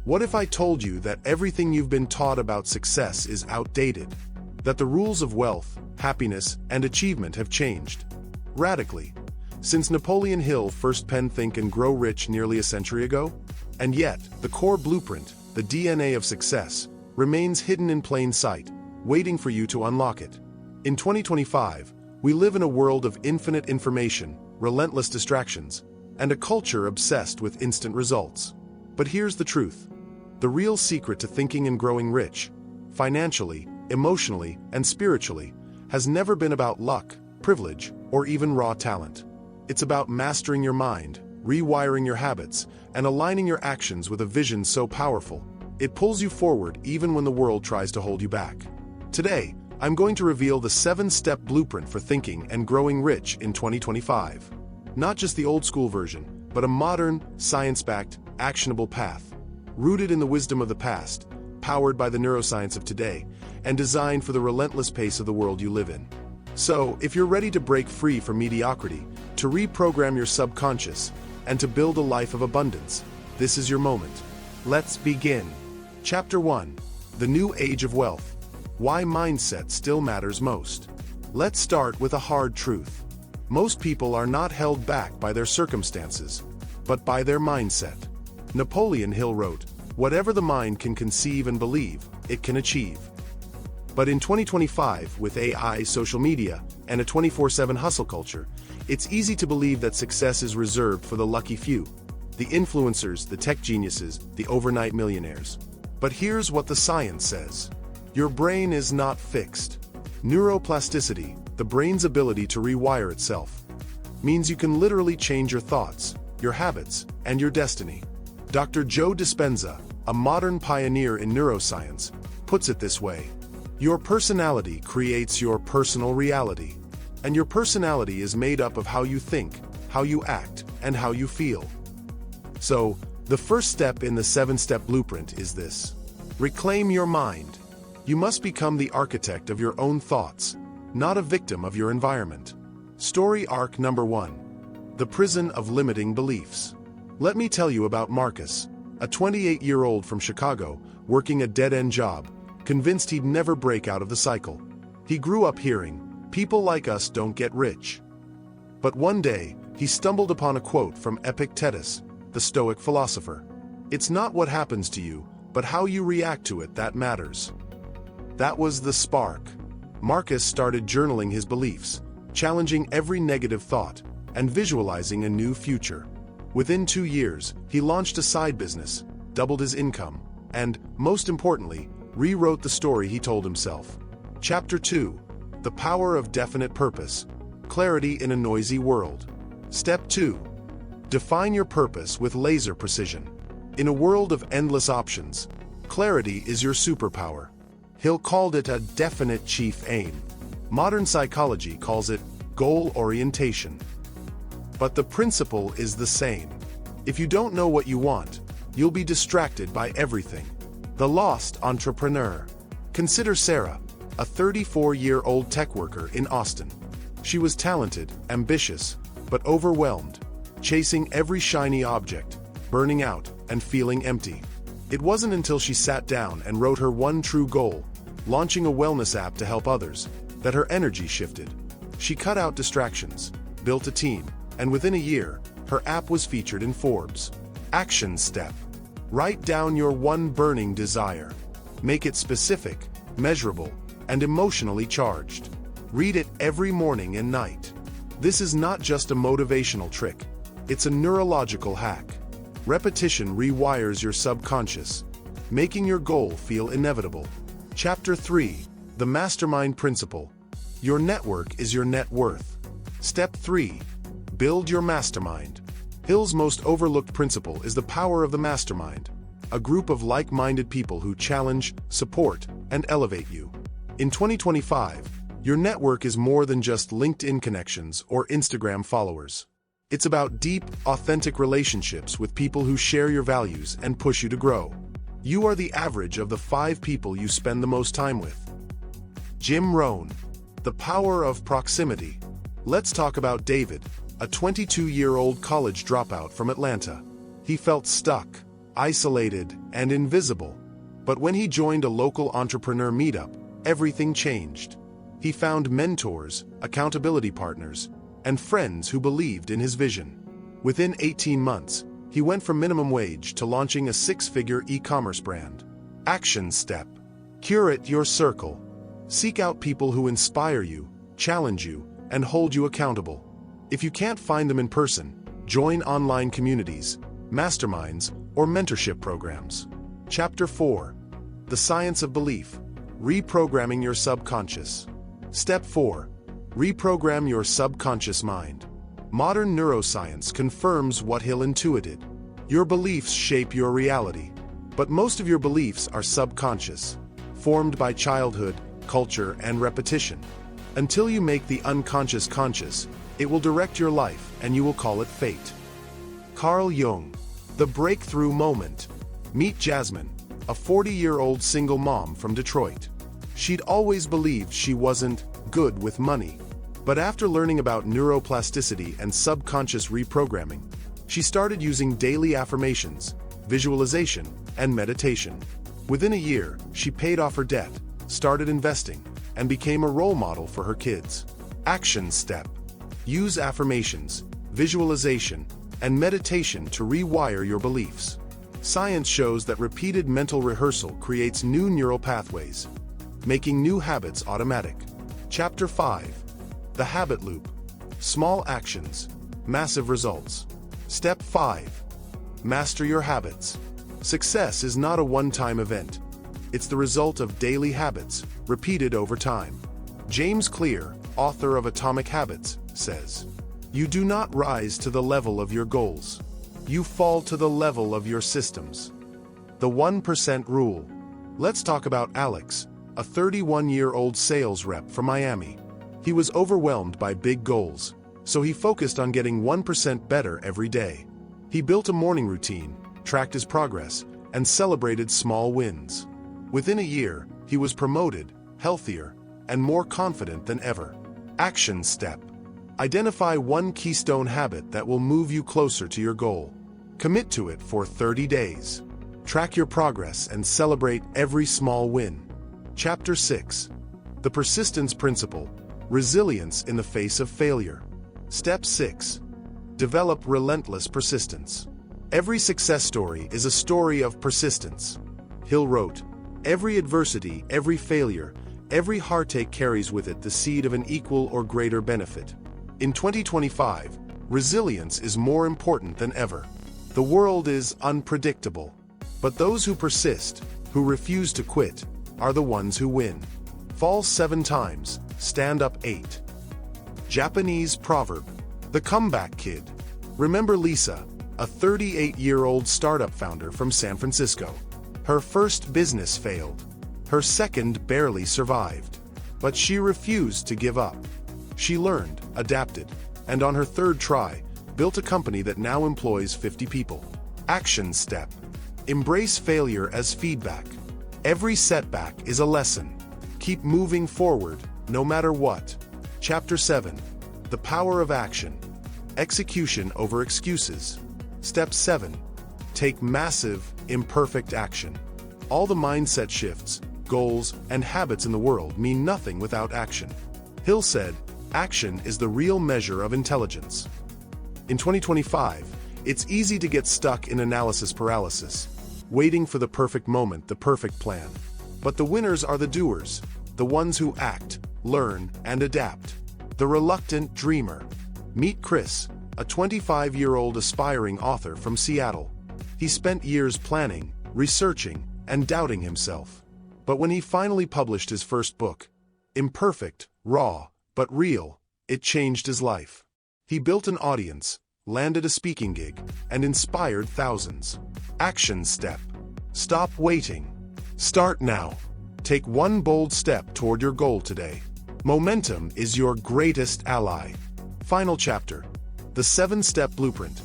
What if I told you that everything you've been taught about success is outdated? That the rules of wealth, happiness, and achievement have changed radically since Napoleon Hill first penned Think and Grow Rich nearly a century ago? And yet, the core blueprint, the DNA of success, remains hidden in plain sight, waiting for you to unlock it. In 2025, we live in a world of infinite information, relentless distractions, and a culture obsessed with instant results. But here's the truth. The real secret to thinking and growing rich, financially, emotionally, and spiritually, has never been about luck, privilege, or even raw talent. It's about mastering your mind, rewiring your habits, and aligning your actions with a vision so powerful, it pulls you forward even when the world tries to hold you back. Today, I'm going to reveal the 7-step blueprint for thinking and growing rich in 2025. Not just the old-school version, but a modern, science-backed, actionable path, rooted in the wisdom of the past, powered by the neuroscience of today, and designed for the relentless pace of the world you live in. So, if you're ready to break free from mediocrity, to reprogram your subconscious, and to build a life of abundance, this is your moment. Let's begin. Chapter 1. The New Age of Wealth. Why mindset still matters most. Let's start with a hard truth. Most people are not held back by their circumstances, but by their mindset. Napoleon Hill wrote, "Whatever the mind can conceive and believe, it can achieve." But in 2025, with AI, social media, and a 24/7 hustle culture, it's easy to believe that success is reserved for the lucky few, the influencers, the tech geniuses, the overnight millionaires. But here's what the science says. Your brain is not fixed. Neuroplasticity, the brain's ability to rewire itself, means you can literally change your thoughts, your habits, and your destiny. Dr. Joe Dispenza, a modern pioneer in neuroscience, puts it this way. Your personality creates your personal reality. And your personality is made up of how you think, how you act, and how you feel. So, the first step in the 7-step blueprint is this. Reclaim your mind. You must become the architect of your own thoughts, not a victim of your environment. Story arc number 1. The prison of limiting beliefs. Let me tell you about Marcus, a 28-year-old from Chicago, working a dead-end job, convinced he'd never break out of the cycle. He grew up hearing, "People like us don't get rich." But one day, he stumbled upon a quote from Epictetus, the Stoic philosopher. "It's not what happens to you, but how you react to it that matters." That was the spark. Marcus started journaling his beliefs, challenging every negative thought, and visualizing a new future. Within 2 years, he launched a side business, doubled his income, and, most importantly, rewrote the story he told himself. Chapter 2. The Power of Definite Purpose. Clarity in a Noisy World. Step 2. Define your purpose with laser precision. In a world of endless options, clarity is your superpower. Hill called it a definite chief aim. Modern psychology calls it goal orientation. But the principle is the same. If you don't know what you want, you'll be distracted by everything. The lost entrepreneur. Consider Sarah, a 34-year-old tech worker in Austin. She was talented, ambitious, but overwhelmed, chasing every shiny object, burning out, and feeling empty. It wasn't until she sat down and wrote her one true goal, launching a wellness app to help others, that her energy shifted. She cut out distractions, built a team, and within a year, her app was featured in Forbes. Action step. Write down your one burning desire. Make it specific, measurable, and emotionally charged. Read it every morning and night. This is not just a motivational trick. It's a neurological hack. Repetition rewires your subconscious, making your goal feel inevitable. Chapter 3. The Mastermind Principle. Your network is your net worth. Step 3. Build your mastermind. Hill's most overlooked principle is the power of the mastermind, a group of like-minded people who challenge, support, and elevate you. In 2025, your network is more than just LinkedIn connections or Instagram followers. It's about deep, authentic relationships with people who share your values and push you to grow. You are the average of the 5 people you spend the most time with. Jim Rohn. The power of proximity. Let's talk about David, a 22-year-old college dropout from Atlanta. He felt stuck, isolated and invisible. But when he joined a local entrepreneur meetup, everything changed. He found mentors, accountability partners, and friends who believed in his vision. Within 18 months, he went from minimum wage to launching a 6-figure e-commerce brand. Action step. Curate your circle. Seek out people who inspire you, challenge you, and hold you accountable. If you can't find them in person, join online communities, masterminds, or mentorship programs. Chapter 4. The Science of Belief. Reprogramming your subconscious. Step 4. Reprogram your subconscious mind. Modern neuroscience confirms what Hill intuited. Your beliefs shape your reality. But most of your beliefs are subconscious, formed by childhood, culture, and repetition. Until you make the unconscious conscious, it will direct your life, and you will call it fate. Carl Jung. The breakthrough moment. Meet Jasmine, a 40-year-old single mom from Detroit. She'd always believed she wasn't good with money. But after learning about neuroplasticity and subconscious reprogramming, she started using daily affirmations, visualization, and meditation. Within a year, she paid off her debt, started investing, and became a role model for her kids. Action step. Use affirmations, visualization, and meditation to rewire your beliefs. Science shows that repeated mental rehearsal creates new neural pathways, making new habits automatic. Chapter 5. The Habit Loop. Small actions, massive results. Step 5. Master your habits. Success is not a one-time event. It's the result of daily habits, repeated over time. James Clear, author of Atomic Habits, says, "You do not rise to the level of your goals. You fall to the level of your systems." The 1% rule. Let's talk about Alex, a 31-year-old sales rep from Miami. He was overwhelmed by big goals, so he focused on getting 1% better every day. He built a morning routine, tracked his progress, and celebrated small wins. Within a year, he was promoted, healthier, and more confident than ever. Action step. Identify one keystone habit that will move you closer to your goal. Commit to it for 30 days. Track your progress and celebrate every small win. Chapter 6. The Persistence Principle. Resilience in the face of failure. Step 6. Develop relentless persistence. Every success story is a story of persistence. Hill wrote, "Every adversity, every failure, every heartache carries with it the seed of an equal or greater benefit." In 2025, resilience is more important than ever. The world is unpredictable, but those who persist, who refuse to quit, are the ones who win. Fall 7 times, stand up 8. Japanese proverb. The Comeback Kid. Remember Lisa, a 38-year-old startup founder from San Francisco. Her first business failed. Her second barely survived. But she refused to give up. She learned, adapted, and on her 3rd try, built a company that now employs 50 people. Action step. Embrace failure as feedback. Every setback is a lesson. Keep moving forward, no matter what. Chapter 7. The Power of Action. Execution over excuses. Step 7. Take massive, imperfect action. All the mindset shifts, goals, and habits in the world mean nothing without action. Hill said, "Action is the real measure of intelligence." In 2025, it's easy to get stuck in analysis paralysis, waiting for the perfect moment, the perfect plan. But the winners are the doers, the ones who act, learn, and adapt. The reluctant dreamer. Meet Chris, a 25-year-old aspiring author from Seattle. He spent years planning, researching, and doubting himself. But when he finally published his first book, imperfect, raw, but real, it changed his life. He built an audience, landed a speaking gig, and inspired thousands. Action step. Stop waiting. Start now. Take one bold step toward your goal today. Momentum is your greatest ally. Final chapter. The 7-Step Blueprint.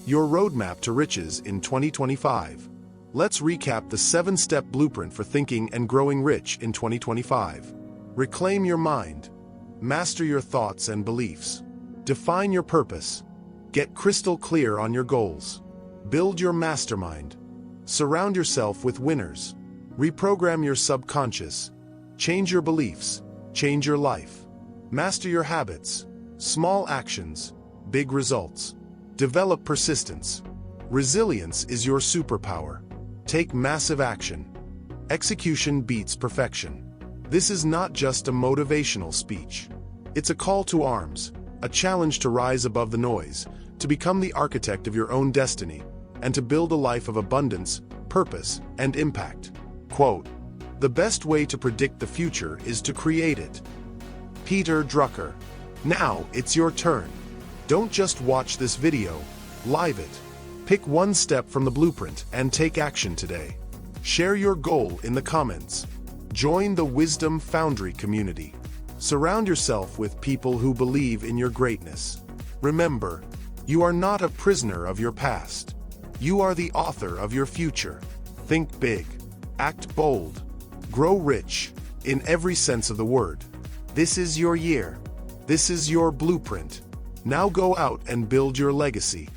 Your roadmap to riches in 2025. Let's recap the 7-step blueprint for thinking and growing rich in 2025. Reclaim your mind. Master your thoughts and beliefs. Define your purpose. Get crystal clear on your goals. Build your mastermind. Surround yourself with winners. Reprogram your subconscious. Change your beliefs. Change your life. Master your habits. Small actions, big results. Develop persistence. Resilience is your superpower. Take massive action. Execution beats perfection. This is not just a motivational speech. It's a call to arms, a challenge to rise above the noise, to become the architect of your own destiny, and to build a life of abundance, purpose, and impact. Quote, "The best way to predict the future is to create it." Peter Drucker. Now it's your turn. Don't just watch this video, live it. Pick one step from the blueprint and take action today. Share your goal in the comments. Join the Wisdom Foundry community. Surround yourself with people who believe in your greatness. Remember, you are not a prisoner of your past. You are the author of your future. Think big, act bold, grow rich, in every sense of the word. This is your year. This is your blueprint. Now go out and build your legacy.